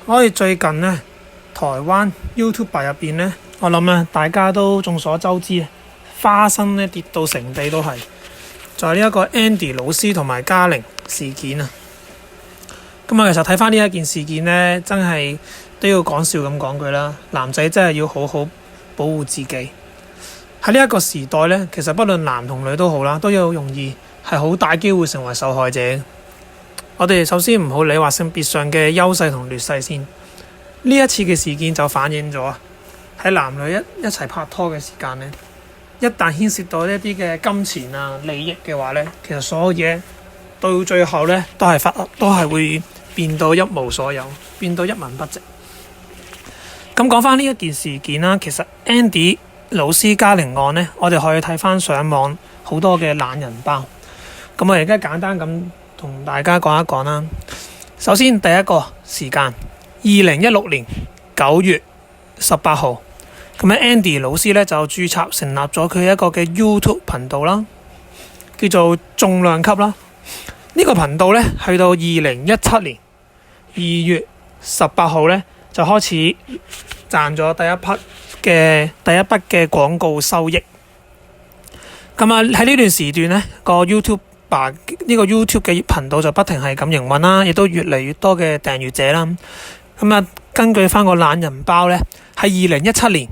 所以最近呢，台灣 YouTuber 入邊呢，我諗咧大家都眾所周知，花生呢跌到成地都係，就係呢一個 Andy 老師同埋嘉玲事件啊。咁啊，其實睇翻呢一件事件呢，真係都要講笑咁講句啦，男仔真係要好好保護自己。喺呢一個時代呢，其實不論男同女都好啦，都有容易係好大機會成為受害者。我哋首先唔好理話性別上嘅優勢同劣勢先。呢一次嘅事件就反映咗喺男女一齊拍拖嘅時間呢，一旦牽涉到一啲嘅金錢啊利益嘅話呢，其實所有嘢到最後呢都係會變到一無所有，變到一文不值。咁講翻呢一件事件啦，其實 Andy 老師嘉玲案呢，我哋可以睇翻上網好多嘅懶人包。咁我而家簡單咁同大家講一講啦。首先第一個時間，2016年9月18號，咁 Andy 老師咧就註冊成立咗佢一個嘅 YouTube 頻道啦，叫做重量級啦。呢個頻道咧去到2017年2月18號咧就開始賺咗第一筆嘅廣告收益。咁啊喺呢段時段咧個 YouTube 嘅頻道就不停係咁營運啦，亦都越嚟越多嘅訂閱者啦。咁啊，根據翻個懶人包咧，喺2017年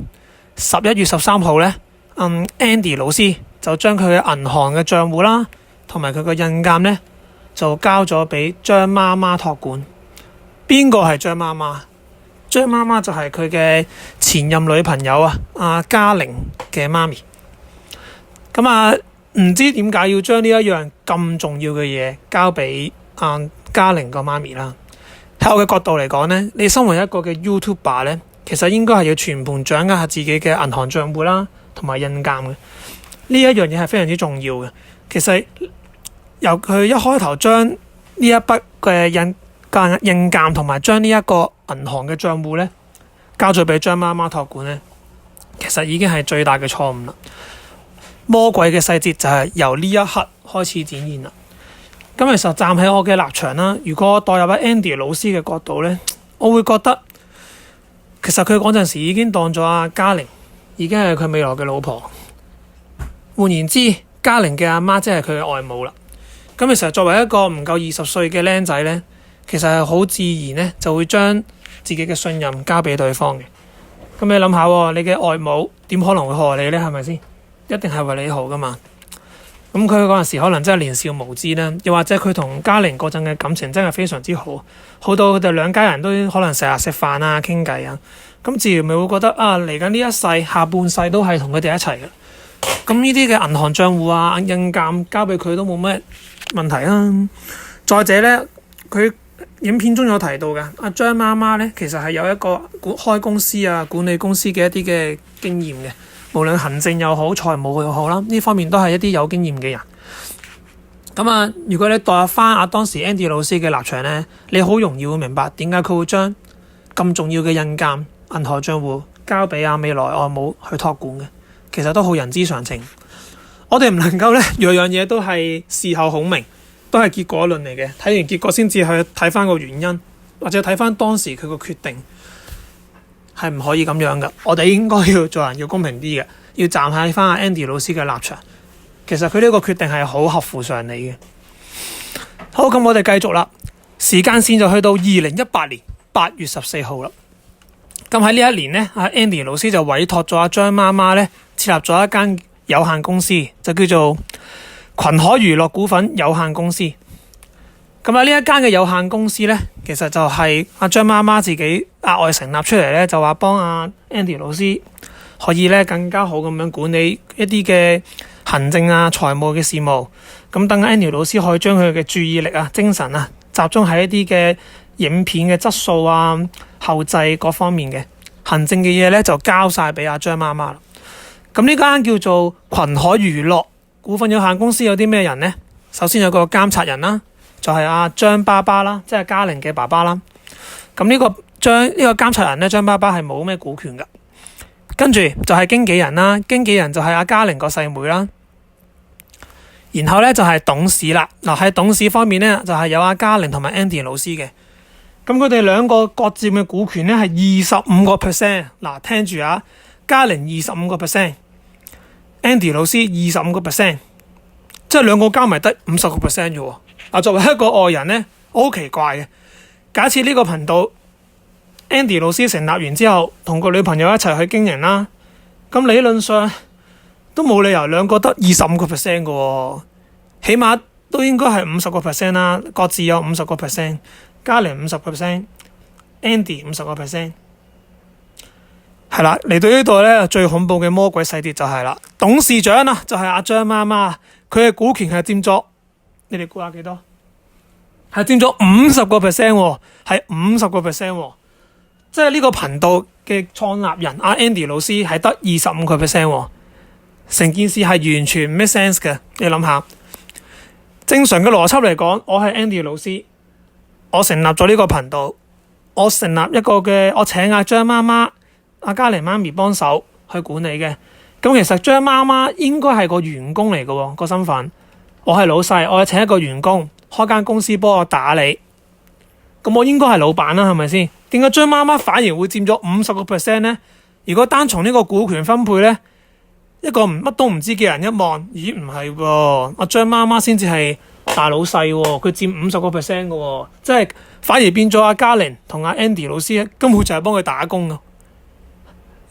11月13號咧，Andy 老師就將佢嘅銀行嘅賬戶啦，同埋佢嘅印鑑咧，就交咗俾張媽媽託管。邊個係張媽媽？張媽媽就係佢嘅前任女朋友阿嘉玲嘅媽咪。咁啊，唔知點解要將呢一樣咁重要嘅嘢交俾嘉玲個媽咪啦。喺我嘅角度嚟講呢，你身為一個嘅 YouTuber 呢，其實應該係要全盤掌握下自己嘅銀行賬戶啦，同埋印鑑嘅。呢一樣嘢係非常之重要嘅。其實由佢一開頭將呢一筆嘅印鑑同埋將呢一個銀行嘅賬戶呢交咗俾張媽媽託管呢，其實已經係最大嘅錯誤啦。魔鬼嘅細節就係由呢一刻開始展現啦。咁其實站喺我嘅立場啦，如果我代入喺 Andy 老師嘅角度呢，我會覺得其實佢嗰陣時已經當咗阿嘉玲已經係佢未來嘅老婆。換言之，嘉玲嘅阿媽即係佢嘅外母啦。咁其實作為一個唔夠20歲嘅僆仔呢，其實係好自然呢就會將自己嘅信任交俾對方嘅。咁你諗下喎，你嘅外母點可能會害你呢？係咪先？一定係為你好噶嘛。咁佢嗰陣時可能真係年少無知啦，又或者佢同嘉玲嗰陣嘅感情真係非常之好，好到佢哋兩家人都可能成日食飯啊、傾偈啊。咁自然咪會覺得嚟緊呢一世下半世都係同佢哋一齊嘅。咁呢啲嘅銀行賬戶啊、印鑑交俾佢都冇咩問題啦。再者呢，佢影片中有提到嘅阿張媽媽呢，其實係有一個開公司啊、管理公司嘅一啲嘅經驗嘅。無論行政又好、財務又好啦，呢方面都係一啲有經驗嘅人。咁如果你代入翻當時 Andy 老師嘅立場呢，你好容易會明白點解佢會將咁重要嘅印鑑、銀行賬戶交俾未來外母去託管嘅。其實都好人之常情。我哋唔能夠呢樣樣嘢都係事後孔明，都係結果論嚟嘅。睇完結果先至去睇翻個原因，或者睇翻當時佢個決定。係唔可以咁樣嘅，我哋應該要做人要公平啲嘅，要站喺翻阿 Andy 老師嘅立場。其實佢呢個決定係好合乎常理嘅。好，咁我哋繼續啦。時間線就去到2018年8月14號啦。咁喺呢一年呢，阿 Andy 老師就委託咗阿張媽媽呢設立咗一間有限公司，就叫做群海娛樂股份有限公司。咁呢一間嘅有限公司呢，其實就係阿張媽媽自己額外成立出嚟呢，就話幫阿 Andy 老師可以呢更加好咁樣管理一啲嘅行政啊、財務嘅事務。咁等 Andy 老師可以將佢嘅注意力啊、精神啊集中喺一啲嘅影片嘅質素啊、後製各方面嘅行政嘅嘢呢，就交晒俾阿張媽媽啦。咁呢間叫做群海娛樂股份有限公司有啲咩人呢？首先有個監察人啦。就係阿張爸爸啦，即係嘉玲嘅爸爸啦。咁呢個監察人咧，張爸爸係冇咩股權噶。跟住就係經紀人啦，經紀人就係阿嘉玲個細妹啦。然後咧就係董事啦。嗱喺董事方面咧，就係有阿嘉玲同埋 Andy 老師嘅。咁佢哋兩個各佔嘅股權咧係25%。嗱，聽住啊，嘉玲25%，Andy 老師25%，即係兩個加埋得50%嘅喎。嗱，作為一個外人咧，我好奇怪嘅。假設呢個頻道 Andy 老師成立完之後，同個女朋友一齊去經營啦，咁理論上都冇理由兩個得25%嘅喎，起碼都應該係50%啦，各自有50%，嘉玲50%，Andy 50%。係啦，嚟到呢度咧，最恐怖嘅魔鬼細節就係啦，董事長啊，就係阿張媽媽，佢嘅股權係佔咗，你哋估下幾多？係佔咗50%喎，係50%喎，即係呢個頻道嘅創立人阿 Andy 老師係得25%喎，成件事係完全唔 make sense 嘅。你諗下，正常嘅邏輯嚟講，我係 Andy 老師，我成立咗呢個頻道，我成立一個嘅，我請阿張媽媽、阿嘉玲媽咪幫手去管理嘅。咁其實張媽媽應該係個員工嚟嘅喎，個身份，我係老細，我係請一個員工開間公司幫我打理，咁我應該係老闆啦，係咪先？點解張媽媽反而會佔咗50%呢？如果單從呢個股權分配呢，一個乜都唔知嘅人一望，咦，唔係喎，阿張媽媽先至係大老細喎，佢佔50%嘅喎，即係反而變咗阿嘉玲同阿 Andy 老師根本就係幫佢打工啊！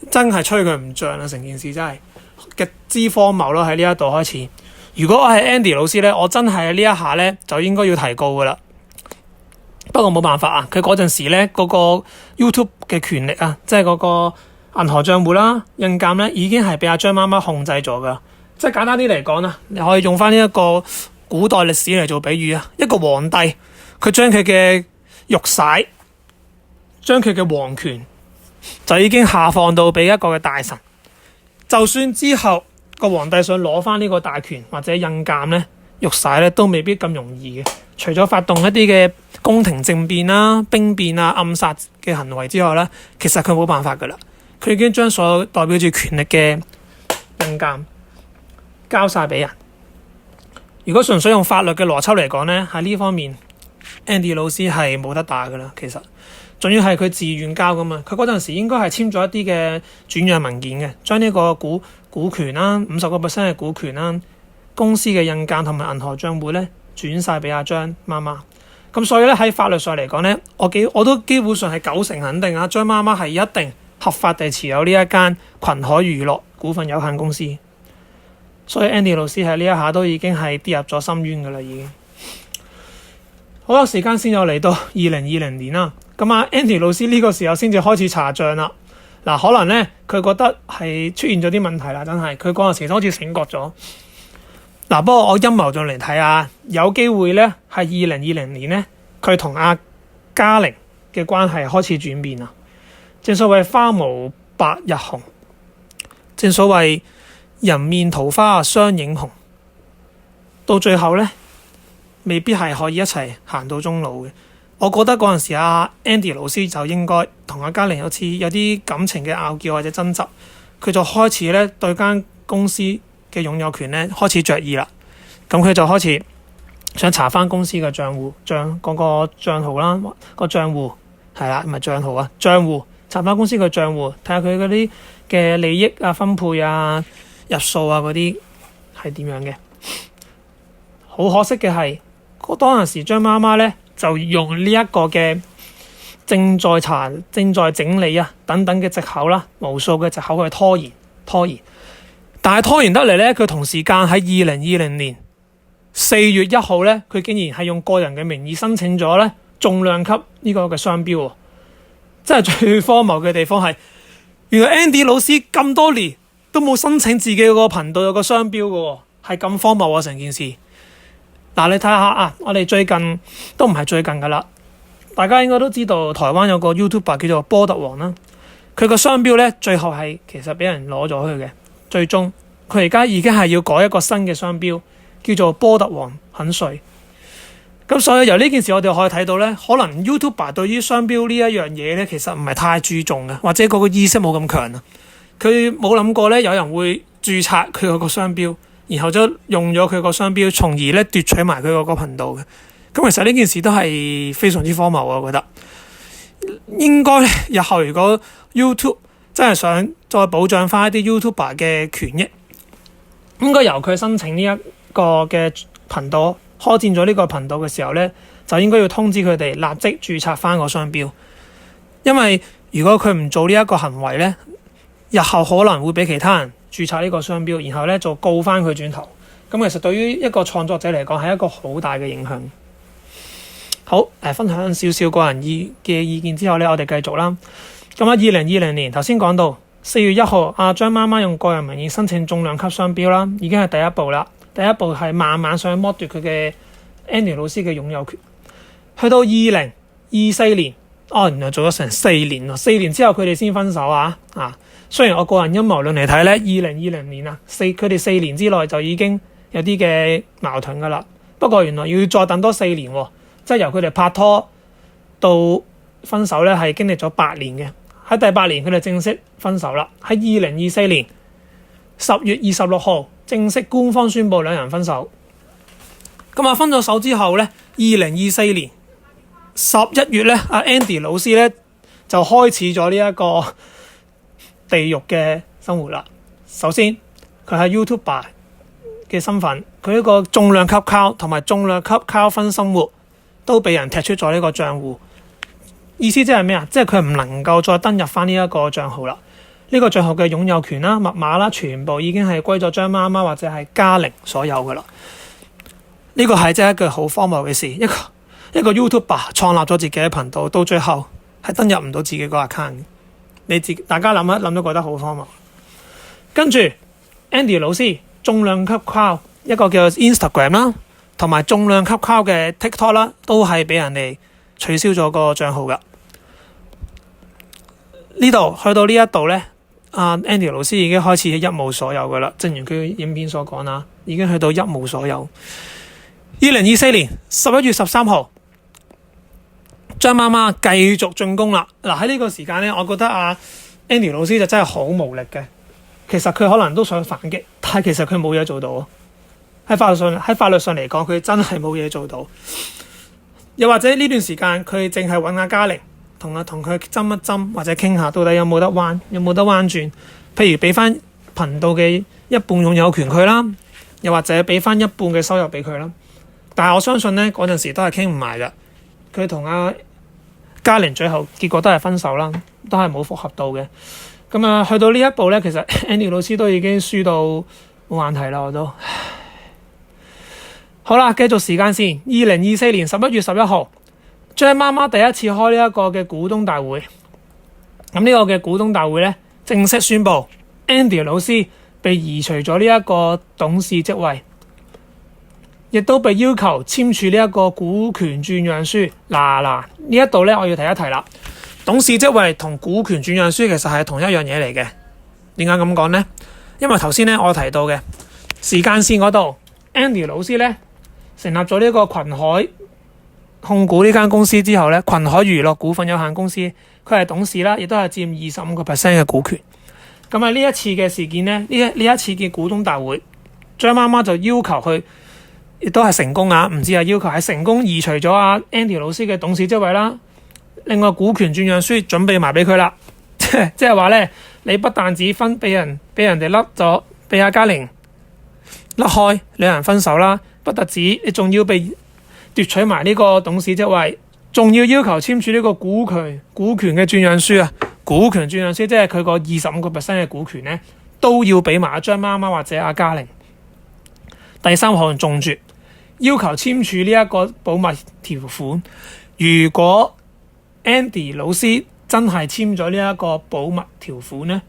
真係吹佢唔脹啊！成件事真係極之荒謬咯，喺呢一度開始。如果我係 Andy 老師咧，我真係呢一下咧就應該要提告噶啦。不過冇辦法啊，佢嗰陣時咧嗰個 YouTube 嘅權力啊，即係嗰個銀河賬戶啦、印鑑咧，已經係俾阿張媽媽控制咗噶。即係簡單啲嚟講啦，你可以用翻呢一個古代歷史嚟做比喻啊。一個皇帝，佢將佢嘅玉璽，將佢嘅皇權就已經下放到俾一個嘅大臣。就算之後個皇帝想攞翻呢個大權或者印鑑咧、玉璽咧，都未必咁容易嘅。除咗發動一啲嘅宮廷政變啦、兵變啊、暗殺嘅行為之外咧，其實佢冇辦法噶啦。佢已經將所有代表住權力嘅印鑑交晒俾人。如果純粹用法律嘅邏輯嚟講咧，喺呢方面 Andy 老師係冇得打噶啦。其實仲要係佢自願交噶嘛，佢嗰陣時應該係簽咗一啲嘅轉讓文件嘅，將呢個股權啦、50% 嘅股權啦、公司嘅印鑑同埋銀河帳戶咧轉晒俾阿張媽媽。咁所以咧喺法律上嚟講咧，我都基本上係90%肯定啊，張媽媽係一定合法地持有呢一間群海娛樂股份有限公司。所以 Andy 老師喺呢一下都已經係跌入咗深淵噶啦，已經。好啦，時間先又嚟到2020年啦。咁啊 Andy 老師呢個時候先至開始查帳啦。嗱，可能咧佢覺得係出現咗啲問題啦，真係佢嗰陣時好似醒覺咗。嗱，不過我陰謀仲嚟睇下，有機會咧係2020年咧，佢同阿嘉玲嘅關係開始轉變啦。正所謂花無百日紅，正所謂人面桃花相映紅，到最後咧未必係可以一齊行到終老嘅。我覺得嗰陣時阿 Andy 老師就應該同阿嘉玲有啲感情嘅拗撬或者爭執，佢就開始咧對間公司嘅擁有權咧開始着意啦。咁佢就開始想查翻公司嘅嗰個帳號啦，個帳戶係啦，唔係帳號啊，帳戶查翻公司嘅帳戶，睇下佢嗰啲嘅利益啊、分配啊、入數啊嗰啲係點樣嘅。好可惜嘅係，當陣時張媽媽咧就用呢一個嘅正在查、正在整理啊等等嘅藉口啦，無數嘅藉口去拖延。但係拖延得嚟咧，佢同時間喺2020年4月1號咧，佢竟然係用個人嘅名義申請咗咧重量級呢個嘅商標喎。真係最荒謬嘅地方係，原來 Andy 老師咁多年都冇申請自己個頻道有個商標嘅喎，係咁荒謬啊成件事。嗱，你睇下啊，我哋最近都唔係最近噶啦，大家應該都知道台灣有個 YouTuber 叫做波特王啦，佢個商標咧最後係其實俾人攞咗去嘅，最終佢而家已經係要改一個新嘅商標，叫做波特王很帥。咁所以由呢件事我哋可以睇到咧，可能 YouTuber 對於商標呢一樣嘢咧，其實唔係太注重嘅，或者嗰個意識冇咁強啊。佢冇諗過咧，有人會註冊佢嗰個商標，然後就用咗佢個商標，從而咧奪取埋佢嗰個頻道嘅。咁其實呢件事都係非常之荒謬啊，我覺得。應該日後如果 YouTube 真係想再保障翻一啲 YouTuber 嘅權益，應該由佢申請呢一個嘅頻道，開展咗呢個頻道嘅時候呢，就應該要通知佢哋立即註冊翻個商標，因為如果佢唔做呢一個行為呢，日後可能會俾其他人註冊呢個商標，然後呢就告翻佢轉頭。咁其實對於一個創作者嚟講係一個好大嘅影響。好，分享少少個人嘅意見之後呢，我哋繼續啦。咁喺2020年頭先講到4月1號，阿張媽媽用個人名義申請重量級商標啦，已經係第一步啦。第一步係慢慢想剝奪佢嘅 Andy 老師嘅擁有權。去到2024年，原來做咗成4年咯。4年之後佢哋先分手啊！雖然我個人陰謀論嚟睇呢，2020年佢哋4年之內就已經有啲嘅矛盾噶啦。不過原來要再等多4年喎，即係由佢哋拍拖到分手呢，係經歷咗8年嘅。喺第8年佢哋正式分手啦。喺2024年10月26號正式官方宣布兩人分手。咁分咗手之後呢，2024年11月呢，阿 Andy 老師呢就開始咗呢一個地獄嘅生活啦。首先佢係 YouTuber 嘅身份，佢一個重量級 account 同埋重量級 account 分生活都被人踢出咗呢個賬戶。意思即係咩啊？即係佢唔能夠再登入翻呢一個賬號啦。呢個賬號嘅擁有權啦、密碼啦，全部已經係歸咗張媽媽或者係嘉玲所有噶啦。呢個係真係一句好荒謬嘅事。一個 YouTuber 創立咗自己嘅頻道，到最後係登入唔到自己個 account。大家諗一諗都覺得好荒謬。跟住 Andy 老師重量級 account 一個叫 Instagram 啦，同埋重量級 account 嘅 TikTok 啦，都係俾人哋取消咗個賬號噶。呢度去到呢一度呢，Andy 老師已經開始一無所有噶啦。正如佢影片所講啦，已經去到一無所有。2024年11月13號，張媽媽繼續進攻啦。喺呢個時間呢，我覺得Andy 老師就真係好無力嘅。其實佢可能都想反擊，但係其實佢冇嘢做到。喺法律上嚟講，佢真係冇嘢做到。又或者呢段時間佢淨係揾阿嘉玲同佢斟一斟，或者傾下到底有冇得彎轉。譬如俾翻頻道嘅一半擁有權佢啦，又或者俾翻一半嘅收入俾佢啦。但係我相信呢，嗰陣時都係傾唔埋嘅。佢同阿嘉玲最後結果都係分手啦，都係冇復合到嘅。咁去到呢一步呢，其實 Andy 老師都已經輸到冇眼睇啦，我都。好啦，繼續時間線。2024年11月11號，張媽媽第一次開呢一個嘅股東大會。咁呢個嘅股東大會呢，正式宣布 Andy 老師被移除咗呢一個董事職位，亦都被要求簽署呢一個股權轉讓書。呢一度呢，我要提一提啦。董事職位同股權轉讓書其實係同一樣嘢嚟嘅。點解咁講呢？因為頭先呢，我提到嘅時間線嗰度 ，Andy 老師呢成立咗呢個群海控股呢間公司之後呢，群海娛樂股份有限公司，佢係董事啦，亦都係佔25% 嘅股權。咁呢一次嘅事件呢，呢一次嘅股東大會，張媽媽就要求佢，亦都係成功唔止係要求，係成功移除咗Andy 老師嘅董事職位啦。另外股權轉讓書準備埋俾佢啦，即係話呢，你不但止分俾人哋甩咗，俾阿嘉玲甩開，兩人分手啦，不特止，你仲要被奪取埋呢個董事職位，仲要求簽署呢個股權嘅轉讓書啊！股權轉讓書即係佢個25% 嘅股權呢，都要俾埋阿張媽媽或者阿嘉玲。第三項重絕，要求簽署呢一個保密條款。如果 Andy 老師真係簽咗呢一個保密條款呢，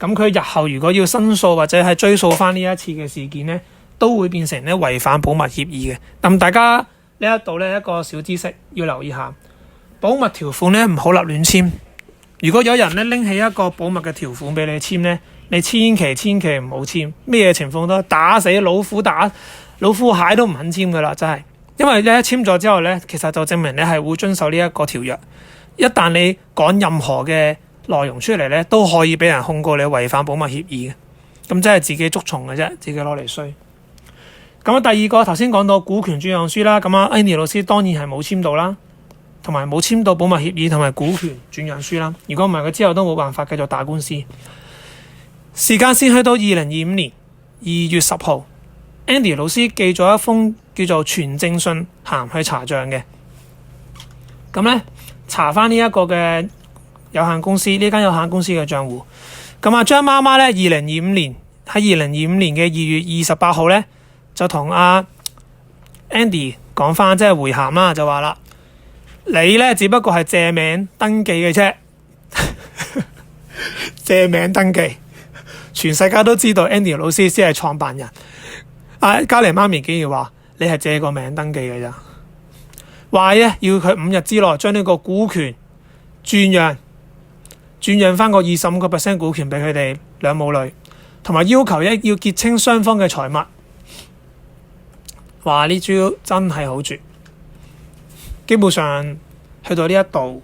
咁佢日後如果要申訴或者係追溯翻呢一次嘅事件呢，都會變成違反保密協議嘅。咁大家呢一度一個小知識要留意下，保密條款唔好立亂簽。如果有人拎起一個保密嘅條款俾你簽呢，你千祈唔好簽。咩情況都打死老虎蟹都唔肯簽噶啦，真係。因為你一簽咗之後呢，其實就證明你係會遵守呢一個條約。一旦你講任何嘅內容出嚟呢，都可以俾人控告你違反保密協議嘅。咁真係自己捉蟲嘅啫，自己攞嚟衰。咁第二個頭先講到股權轉讓書啦，咁Andy 老師當然係冇簽到啦。同埋冇簽到保密協議同埋股權轉讓書啦。如果唔係，佢之後都冇辦法繼續打官司。時間先去到2025年2月10號，Andy 老師寄咗一封叫做傳證信函去查帳嘅。咁咧查翻呢一個嘅有限公司，呢間有限公司嘅賬戶。咁啊張媽媽咧2025年嘅2月28號咧就同阿 Andy 講翻，即係回函啦，就話啦，你咧只不過係借名登記嘅啫，借名登記，全世界都知道 Andy 老師先係創辦人。嘉玲媽咪竟然話你係借個名登記嘅咋，話咧要佢5日之內將呢個股權轉讓翻個25% 股權俾佢哋兩母女，同埋要求要結清雙方嘅財物。話呢招真係好絕，基本上去到呢一度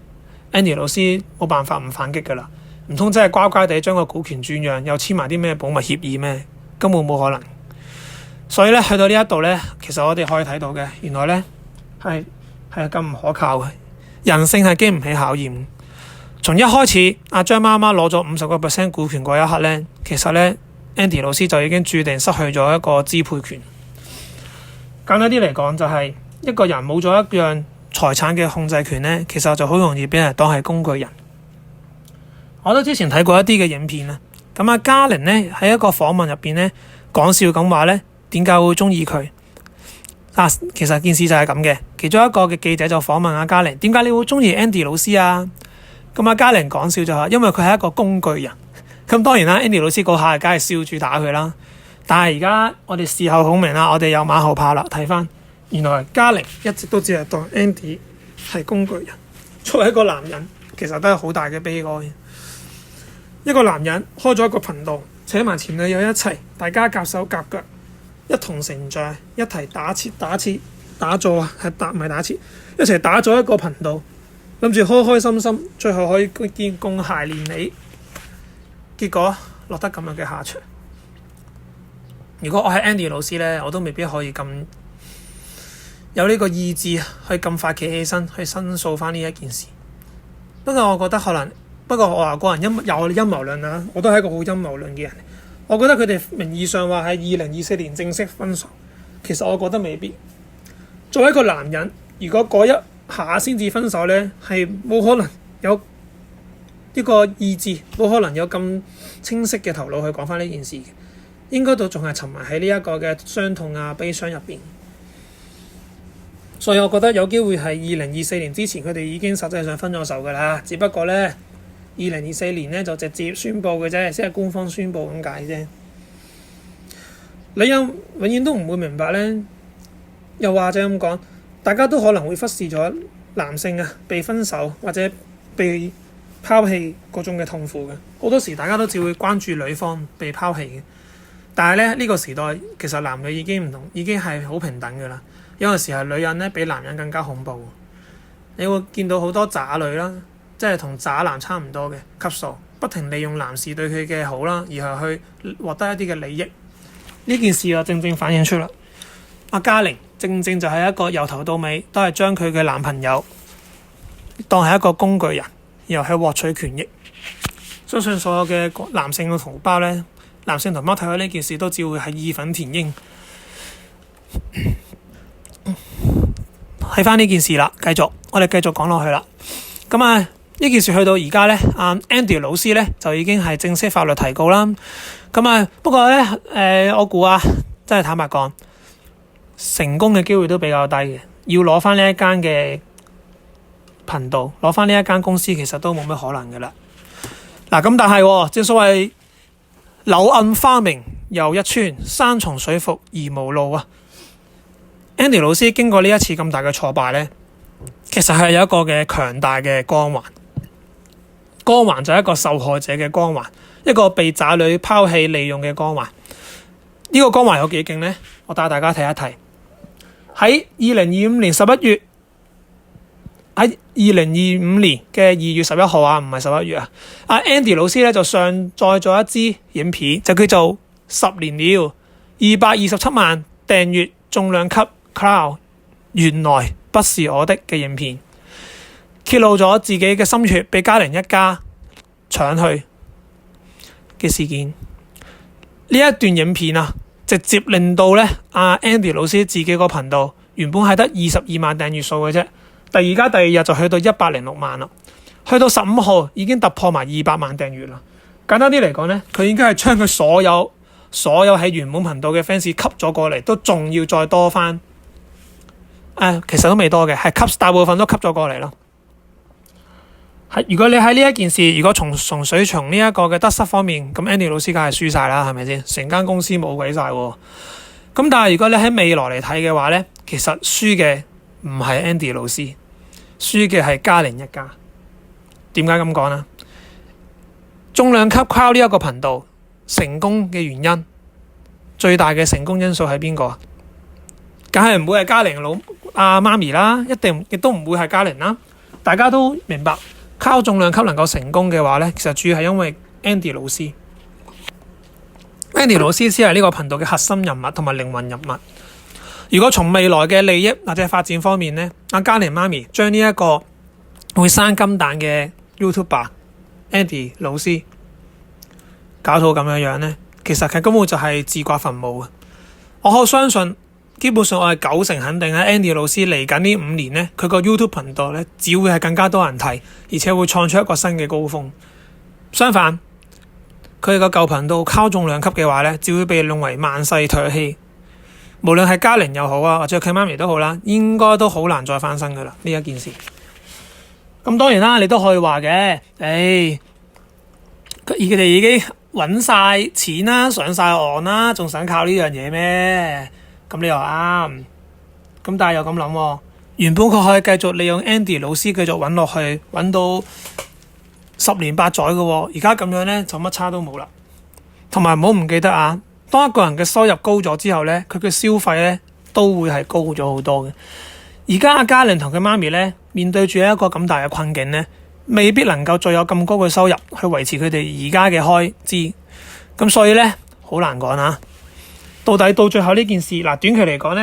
Andy 老師冇辦法唔反擊噶啦，唔通真係乖乖地將個股權轉讓，又簽埋啲咩保密協議咩？根本冇可能。所以咧去到呢一度咧，其實我哋可以睇到嘅，原來咧係咁唔可靠嘅，人性係經唔起考驗。從一開始阿張媽媽攞咗50% 股權嗰一刻咧，其實咧 Andy 老師就已經注定失去咗一個支配權。簡單啲嚟講，就係一個人冇咗一樣財產嘅控制權咧，其實就好容易俾人當係工具人。我都之前睇過一啲嘅影片啦，咁阿嘉玲咧喺一個訪問入邊咧講笑咁話咧，點解會中意佢？其實件事就係咁嘅。其中一個嘅記者就訪問阿嘉玲，點解你會中意 Andy 老師啊？咁阿嘉玲講笑就話，因為佢係一個工具人。咁當然啦 ，Andy 老師嗰下梗係笑住打佢啦。但係而家我哋事後孔明啦，我哋有馬後炮啦。睇翻原來嘉玲一直都只係當 Andy 係工具人。作為一個男人，其實都係好大嘅悲哀。一個男人開咗一個頻道，請埋前女友一齊，大家夾手夾腳，一同成長，一齊打坐啊，唔係打切，一齊打咗一個頻道，諗住開開心心，最後可以見共諧連理，結果落得咁樣嘅下場。如果我係 Andy 老師咧，我都未必可以咁有呢個意志去咁快企起身去申訴翻呢一件事。不過我覺得不過我話個人有陰謀論啊，我都係一個好陰謀論嘅人。我覺得佢哋名義上話係2024年正式分手，其實我覺得未必。作為一個男人，如果嗰一下先至分手咧，係冇可能有呢個意志，冇可能有咁清晰嘅頭腦去講翻呢件事嘅。應該都仲係沉迷喺呢一個嘅傷痛啊、悲傷入邊。所以我覺得有機會係2024年之前，佢哋已經實際上分咗手㗎啦。只不過咧，2024年咧就直接宣佈嘅啫，即係官方宣佈咁解啫。女人永遠都唔會明白咧，又或者咁講，大家都可能會忽視咗男性啊被分手或者被拋棄嗰種嘅痛苦嘅。好多時大家都只會關注女方被拋棄嘅。但係咧呢個時代其實男女已經唔同，已經係好平等㗎啦。有陣時係女人咧比男人更加恐怖。你會見到好多渣女啦，即係同渣男差唔多嘅級數，不停利用男士對佢嘅好啦，而係去獲得一啲嘅利益。呢件事啊正正反映出啦，阿嘉玲正正就係一個由頭到尾都係將佢嘅男朋友當係一個工具人，然後去獲取權益。相信所有嘅男性嘅同胞咧，男性同胞睇到呢件事都只會係義憤填膺。睇翻呢件事啦，我哋繼續講落去啦。咁呢件事去到而家咧，Andy 老師咧就已經係正式法律提告啦。不過咧我估真係坦白講，成功嘅機會都比較低嘅。要攞翻呢一間嘅頻道，攞翻呢一間公司，其實都冇乜可能嘅啦。咁但係正所謂柳暗花明又一村，山重水復疑無路啊。Andy 老師經過呢一次咁大嘅挫敗咧，其實係有一個嘅強大嘅光環。光環就係一個受害者嘅光環，一個被渣女拋棄利用嘅光環。呢個光環有幾勁呢？我帶大家睇一睇。喺2025年11月，喺2025年嘅2月11號唔係11月Andy 老師咧就上載咗一支影片，就叫做10年了227萬訂閱重量級 Cloud 原來不是我的嘅影片。揭露咗自己嘅心血俾嘉玲一家搶去嘅事件。呢一段影片啊，直接令到咧Andy 老師自己個頻道原本係得22萬訂閱數嘅啫，但而家第二日就去到106萬啦，去到15號已經突破埋200萬訂閱啦。簡單啲嚟講咧，佢應該係將佢所有喺原本頻道嘅 fans 吸咗過嚟，都仲要再多翻。其實都未多嘅，係吸大部分都吸咗過嚟咯。如果你喺呢一件事，如果純粹從呢一個嘅得失方面，咁 Andy 老師梗係輸晒啦，係咪先？成間公司冇鬼晒喎。咁但係如果你喺未來嚟睇嘅話咧，其實輸嘅唔係 Andy 老師，輸嘅係嘉玲一家。點解咁講呢？重量級 Crowd 呢一個頻道成功嘅原因，最大嘅成功因素係邊個？梗係唔會係嘉玲媽咪啦，一定亦都唔會係嘉玲啦。大家都明白。Crowd 重量級能夠成功嘅話咧，其實主要係因為 Andy 老師。Andy 老師先係呢個頻道嘅核心人物同埋靈魂人物。如果從未來嘅利益或者發展方面咧，嘉玲媽咪將呢一個會生金蛋嘅 YouTuber Andy 老師搞到咁樣咧，其實佢根本就係自掘墳墓嘅。我好相信。基本上我係90%肯定咧，Andy 老師嚟緊呢5年咧，佢個 YouTube 頻道咧，只會係更加多人睇，而且會創出一個新嘅高峰。相反，佢個舊頻道Crowd重量級嘅話咧，只會被認為萬世唾棄。無論係嘉玲又好啊，或者佢媽咪都好啦，應該都好難再翻身噶啦呢一件事。咁當然啦，你都可以話嘅，佢哋已經揾晒錢啦，上晒岸啦，仲想靠呢樣嘢咩？咁你又啱，咁但係又咁諗喎，原本佢可以繼續利用 Andy 老師繼續揾落去，揾到10年8載嘅喎，而家咁樣咧就乜差都冇啦。同埋唔好唔記得啊，當一個人嘅收入高咗之後咧，佢嘅消費咧都會係高咗好多嘅。而家嘉玲同佢媽咪咧面對住一個咁大嘅困境咧，未必能夠再有咁高嘅收入去維持佢哋而家嘅開支，咁所以咧好難講啊。到底到最後呢件事，短期嚟講咧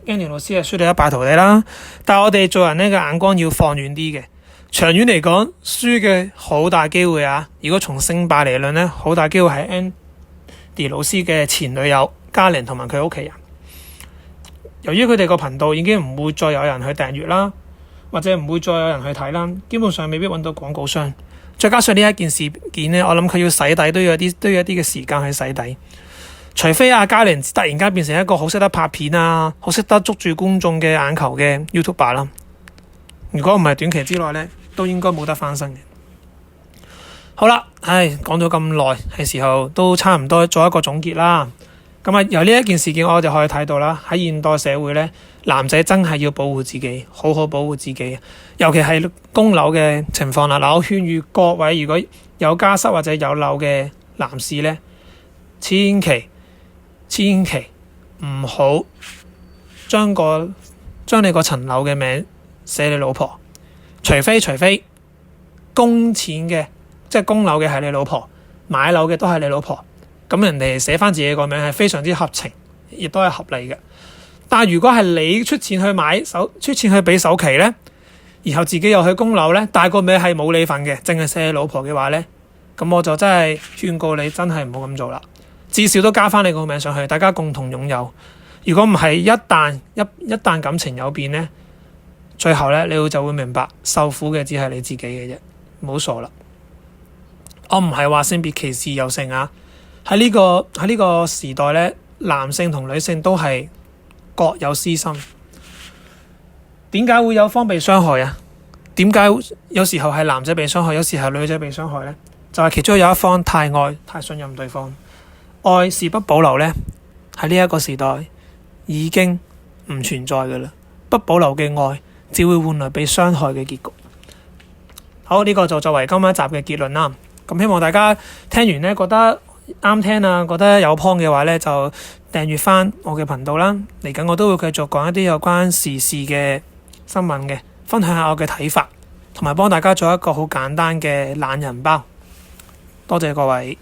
，Andy 老師係輸到一敗塗地啦。但係我哋做人呢個眼光要放遠啲嘅，長遠嚟講，輸嘅好大機會啊！如果從勝敗嚟論咧，好大機會係 Andy 老師嘅前女友嘉玲同埋佢屋企人。由於佢哋個頻道已經唔會再有人去訂閱啦，或者唔會再有人去睇啦，基本上未必揾到廣告商。再加上呢一件事件咧，我諗佢要洗底都要一啲嘅時間去洗底。除非嘉玲突然間變成一個好識得拍片啊，好識得捉住觀眾嘅眼球嘅 YouTuber 啦。如果唔係短期之內咧，都應該冇得翻身嘅。好啦，講咗咁耐，係時候都差唔多做一個總結啦。咁由呢一件事件，我哋可以睇到啦，喺現代社會咧，男仔真係要保護自己，好好保護自己，尤其係供樓嘅情況啦。我勸喻各位，如果有家室或者有樓嘅男士咧，千祈唔好將你個層樓嘅名寫你老婆，除非供錢嘅，即係供樓嘅係你老婆，買樓嘅都係你老婆，咁人哋寫翻自己個名係非常之合情，亦都係合理嘅。但係如果係你出錢去俾首期咧，然後自己又去供樓咧，但係個名係冇你份嘅，淨係寫你老婆嘅話咧，咁我就真係勸告你真係唔好咁做啦。至少都加翻你個名上去，大家共同擁有。如果唔係，一旦感情有變咧，最後咧你就會明白受苦嘅只係你自己嘅啫，唔好傻啦。我唔係話性別歧視有性啊，喺呢個時代咧，男性同女性都係各有私心。點解會有方被傷害啊？點解有時候係男仔被傷害，有時候係女仔被傷害咧？就係其中有一方太愛、太信任對方。愛是不保留呢，喺呢一個時代已經唔存在㗎喇。不保留嘅愛只會換來被傷害嘅結局。好，呢個就作為今晚一集嘅結論啦。咁希望大家聽完呢覺得啱聽啊，覺得有 point 嘅話呢，就訂閱翻我嘅頻道啦。嚟緊我都會繼續講一啲有關時事嘅新聞嘅，分享下我嘅睇法，同埋幫大家做一個好簡單嘅懶人包。多謝各位。